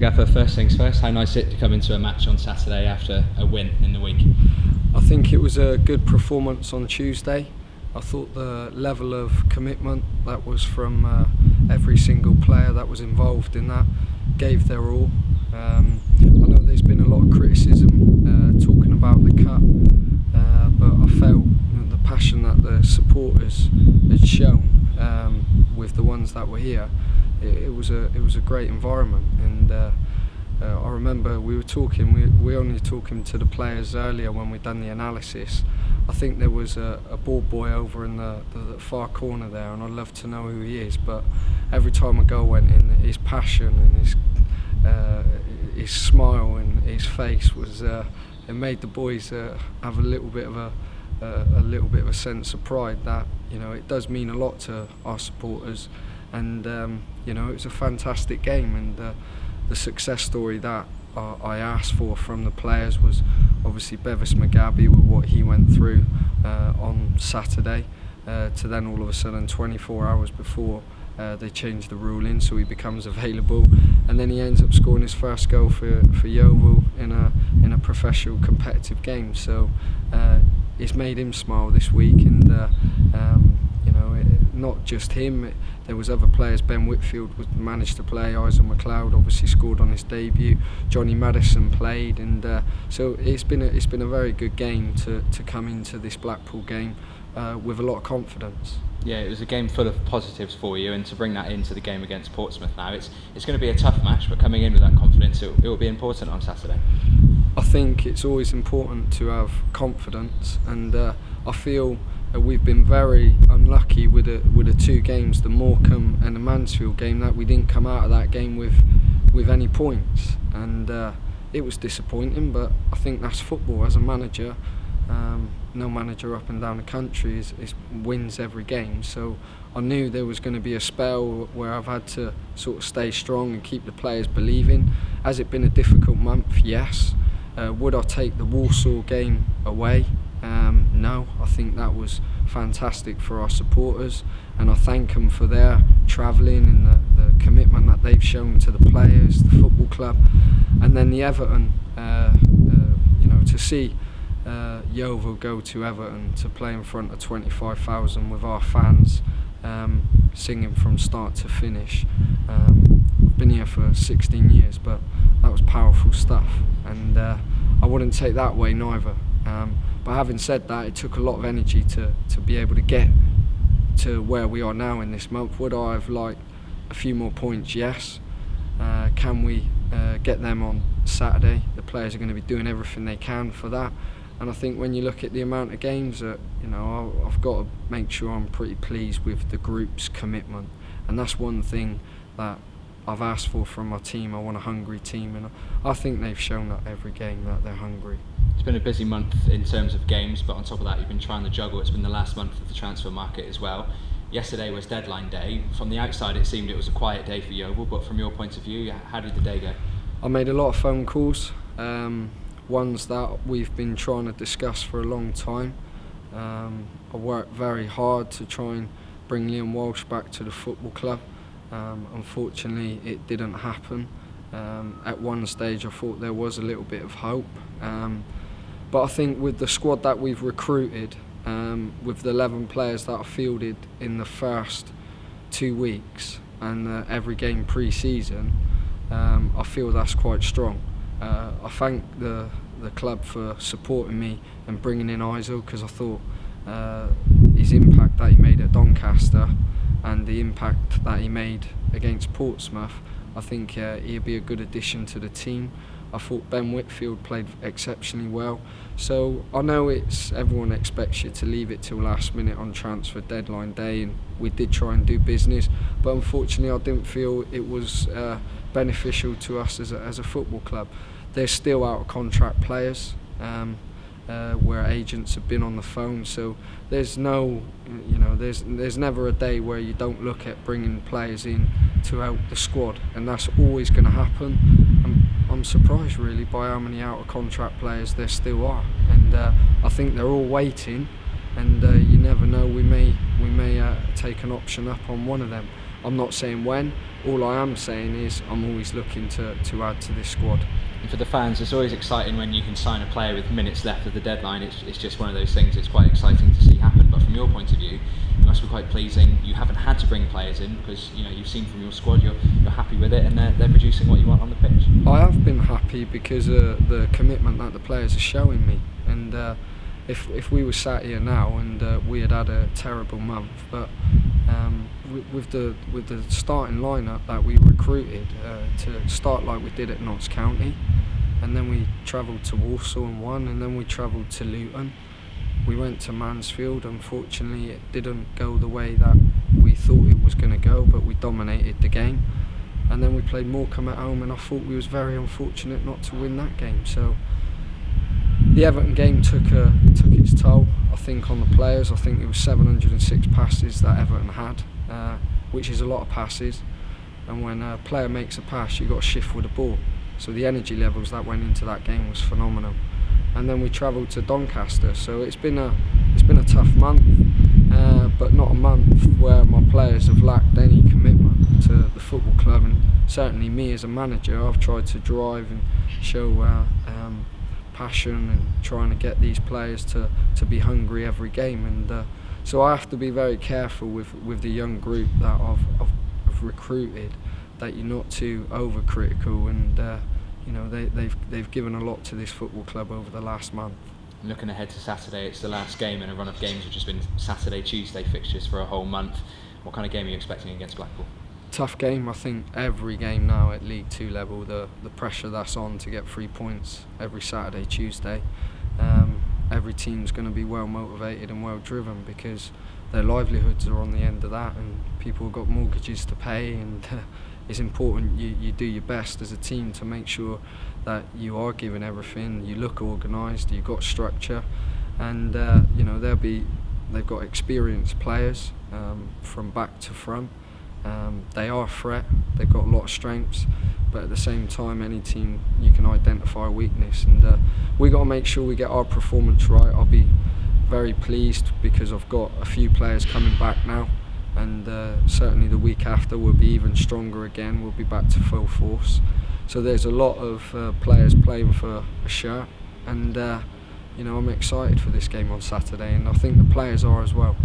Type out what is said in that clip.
Gaffer, first things first, how nice it to come into a match on Saturday after a win in the week? I think it was a good performance on Tuesday. I thought the level of commitment that was from every single player that was involved in that gave their all. I know there's been a lot of criticism talking about the cup, but I felt the passion that the supporters had shown with the ones that were here. It was a great environment, and I remember we were only talking to the players earlier when we'd done the analysis. I think there was a ball boy over in the far corner there, and I'd love to know who he is, but every time a goal went in, his passion and his smile and his face was it made the boys have a little bit of a sense of pride that, you know, it does mean a lot to our supporters, and you know, it was a fantastic game, and the success story that I asked for from the players was obviously Bevis Mugabe with what he went through on Saturday, to then all of a sudden 24 hours before they changed the ruling, so he becomes available, and then he ends up scoring his first goal for Yeovil in a professional competitive game. So it's made him smile this week, and you know, not just him. There was other players. Ben Whitfield managed to play. Isaac McLeod obviously scored on his debut. Johnny Madison played, and so it's been a very good game to come into this Blackpool game with a lot of confidence. Yeah, it was a game full of positives for you, and to bring that into the game against Portsmouth now, it's going to be a tough match, but coming in with that confidence, it will be important on Saturday. I think it's always important to have confidence, and I feel we've been very unlucky with the two games, the Morecambe and the Mansfield game, that we didn't come out of that game with any points, and it was disappointing, but I think that's football. As a manager, no manager up and down the country wins every game, so I knew there was going to be a spell where I've had to sort of stay strong and keep the players believing. Has it been a difficult month? Yes. Would I take the Walsall game away? No, I think that was fantastic for our supporters, and I thank them for their travelling and the commitment that they've shown to the players, the football club, and then the Everton, you know, to see Yeovil go to Everton to play in front of 25,000 with our fans singing from start to finish. I've been here for 16 years, but that was powerful stuff, and I wouldn't take that away neither. But having said that, it took a lot of energy to be able to get to where we are now in this month. Would I have liked a few more points? Yes. Can we get them on Saturday? The players are going to be doing everything they can for that. And I think when you look at the amount of games that, you know, I've got to make sure I'm pretty pleased with the group's commitment. And that's one thing that I've asked for from my team. I want a hungry team, and I think they've shown that every game that they're hungry. It's been a busy month in terms of games, but on top of that, you've been trying to juggle. It's been the last month of the transfer market as well. Yesterday was deadline day. From the outside, it seemed it was a quiet day for Yeovil, but from your point of view, how did the day go? I made a lot of phone calls, ones that we've been trying to discuss for a long time. I worked very hard to try and bring Liam Walsh back to the football club. Unfortunately, it didn't happen. At one stage, I thought there was a little bit of hope. But I think with the squad that we've recruited, with the 11 players that are fielded in the first 2 weeks and every game pre-season, I feel that's quite strong. I thank the club for supporting me and bringing in Isaac, because I thought his impact that he made at Doncaster and the impact that he made against Portsmouth, I think he'll be a good addition to the team. I thought Ben Whitfield played exceptionally well. So I know everyone expects you to leave it till last minute on transfer deadline day, and we did try and do business, but unfortunately I didn't feel it was beneficial to us as a football club. They're still out of contract players, where agents have been on the phone, so there's no, you know, there's never a day where you don't look at bringing players in to help the squad, and that's always going to happen. I'm surprised really by how many out of contract players there still are, and I think they're all waiting, and you never know, we may take take an option up on one of them. I'm not saying when. All I am saying is I'm always looking to add to this squad. And for the fans, it's always exciting when you can sign a player with minutes left of the deadline. It's just one of those things. It's quite exciting to see happen. But from your point of view, it must be quite pleasing. You haven't had to bring players in because you've seen from your squad you're happy with it, and they're producing what you want on the pitch. I have been happy because of the commitment that the players are showing me. And if we were sat here now and we had a terrible month, but with the starting lineup that we recruited to start like we did at Notts County, and then we travelled to Walsall and won, and then we travelled to Luton. We went to Mansfield. Unfortunately, it didn't go the way that we thought it was going to go, but we dominated the game. And then we played Morecambe at home, and I thought we was very unfortunate not to win that game. So the Everton game took its toll, I think, on the players. I think it was 706 passes that Everton had, which is a lot of passes. And when a player makes a pass, you've got to shift with the ball. So the energy levels that went into that game was phenomenal. And then we travelled to Doncaster. So it's been a tough month, but not a month where my players have lacked any commitment to the football club. And certainly me as a manager, I've tried to drive and show passion and trying to get these players to be hungry every game. And so I have to be very careful with the young group that I've recruited, that you're not too overcritical, and they've given a lot to this football club over the last month. Looking ahead to Saturday, it's the last game in a run of games which has been Saturday, Tuesday fixtures for a whole month. What kind of game are you expecting against Blackpool? Tough game. I think every game now at League 2 level, the pressure that's on to get 3 points every Saturday, Tuesday. Every team's going to be well motivated and well driven because their livelihoods are on the end of that, and people have got mortgages to pay, and it's important you do your best as a team to make sure that you are giving everything, you look organised, you've got structure, and they've got experienced players from back to front. They are a threat, they've got a lot of strengths, but at the same time any team you can identify a weakness, and we got to make sure we get our performance right. I'll be very pleased because I've got a few players coming back now, and certainly the week after we'll be even stronger again. We'll be back to full force. So there's a lot of players playing for a shirt, and I'm excited for this game on Saturday, and I think the players are as well.